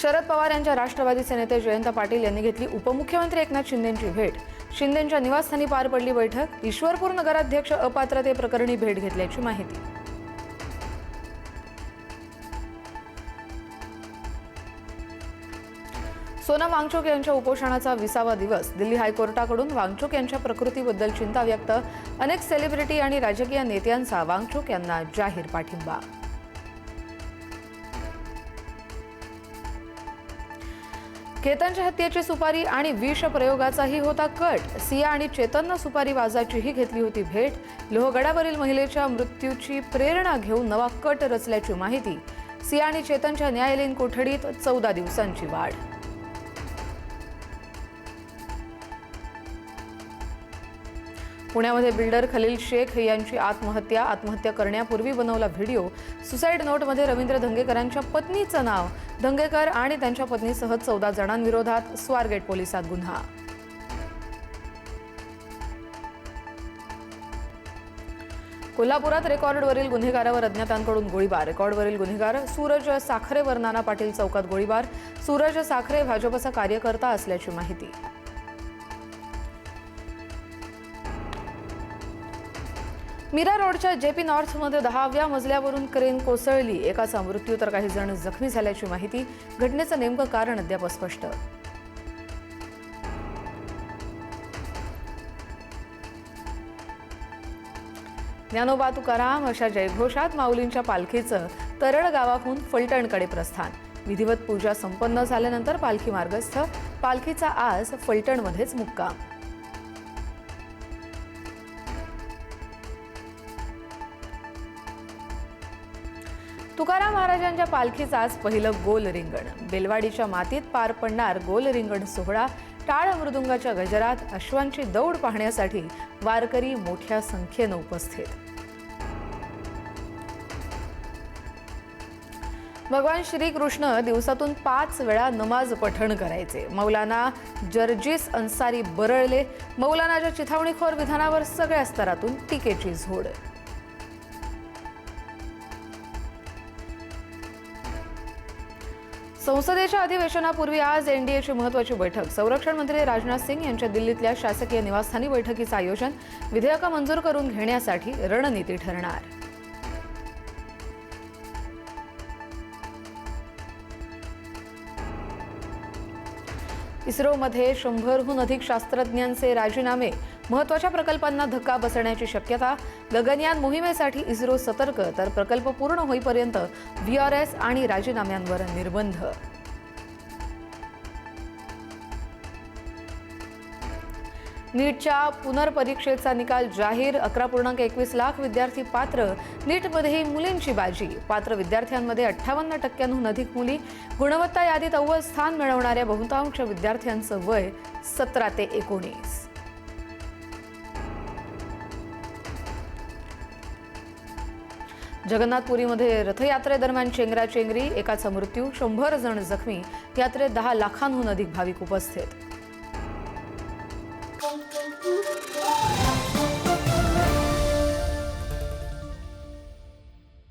शरद पवार यांच्या राष्ट्रवादीचे नेते जयंत पाटील यांनी घेतली उपमुख्यमंत्री एकनाथ शिंदेंची भेट। शिंदेंच्या निवासस्थानी पार पडली बैठक। ईश्वरपूर नगराध्यक्ष अपात्रते प्रकरणी भेट घेतल्याची माहिती। सोनम वांगचुक यांच्या उपोषणाचा 20वा दिवस। दिल्ली हायकोर्टाकडून वांगचुक यांच्या प्रकृतीबद्दल चिंता व्यक्त। अनेक सेलिब्रिटी आणि राजकीय नेत्यांचा वांगचुक यांना जाहीर पाठिंबा। केतनच्या हत्येची सुपारी आणि विष प्रयोगाचाही होता कट। सिया आणि चेतननं सुपारी वाजाचीही घेतली होती भेट। लोहगडावरील महिलेच्या मृत्यूची प्रेरणा घेऊन नवा कट रचल्याची माहिती। सिया आणि चेतनच्या न्यायालयीन कोठडीत 14 दिवसांची वाढ। पुण्यामध्ये बिल्डर खलील शेख यांची आत्महत्या करण्यापूर्वी बनवला व्हिडिओ। सुसाईड नोटमध्ये रवींद्र धंगेकरांच्या पत्नीचं नाव। धंगेकर आणि त्यांच्या पत्नीसह 14 जणांविरोधात स्वारगेट पोलिसात गुन्हा। कोल्हापुरात रेकॉर्डवरील गुन्हेगारावर अज्ञातांकडून गोळीबार। रेकॉर्डवरील गुन्हेगार सूरज साखरेवर नाना पाटील चौकात गोळीबार। सूरज साखरे भाजपचा कार्यकर्ता असल्याची माहिती। मीरा रोडच्या जेपी नॉर्थमध्ये 10व्या मजल्यावरून क्रेन कोसळली। एकाचा मृत्यू तर काही जण जखमी झाल्याची माहिती। घटनेचं नेमकं कारण अद्याप अस्पष्ट। ज्ञानोबा तुकाराम अशा जयघोषात माऊलींच्या पालखीचं तरळ गावाहून फलटणकडे प्रस्थान। विधिवत पूजा संपन्न झाल्यानंतर पालखी मार्गस्थ। पालखीचा आज फलटणमध्येच मुक्काम। तुकाराम महाराजांच्या पालखीचं आज पहिलं गोल रिंगण। बेलवाडीच्या मातीत पार पडणार गोल रिंगण सोहळा। टाळ मृदुंगाच्या गजरात अश्वांची दौड पाहण्यासाठी वारकरी मोठ्या संख्येने उपस्थित। भगवान श्रीकृष्ण दिवसातून 5 वेळा नमाज पठण करायचे। मौलाना जर्जिस अन्सारी बरळले। मौलानाच्या चिथावणीखोर विधानावर सगळ्या स्तरातून टीकेची झोड। संसदेच्या अधिवेशनापूर्वी आज एनडीएची महत्त्वाची बैठक। संरक्षण मंत्री राजनाथ सिंग यांच्या दिल्लीतल्या शासकीय निवासस्थानी बैठकीचं आयोजन। विधेयक मंजूर करून घेण्यासाठी रणनीती ठरणार। इस्रोमध्ये 100हून अधिक शास्त्रज्ञांचे राजीनामे। महत्त्वाच्या प्रकल्पांना धक्का बसण्याची शक्यता। गगनयान मोहिमेसाठी इस्रो सतर्क, तर प्रकल्प पूर्ण होईपर्यंत व्हीआरएस आणि राजीनाम्यांवर निर्बंध। नीटच्या पुनर्परीक्षेचा निकाल जाहीर। 11.21 लाख विद्यार्थी पात्र। नीटमध्येही मुलींची बाजी। पात्र विद्यार्थ्यांमध्ये 58% अधिक मुली। गुणवत्ता यादीत अव्वल स्थान मिळवणाऱ्या बहुतांश विद्यार्थ्यांचं वय 17 ते 19। जगन्नाथपुरीमध्ये रथयात्रेदरम्यान चेंगराचेंगरी। एकाचा मृत्यू, 100 जण जखमी। यात्रेत 10 लाखांहून अधिक भाविक उपस्थित।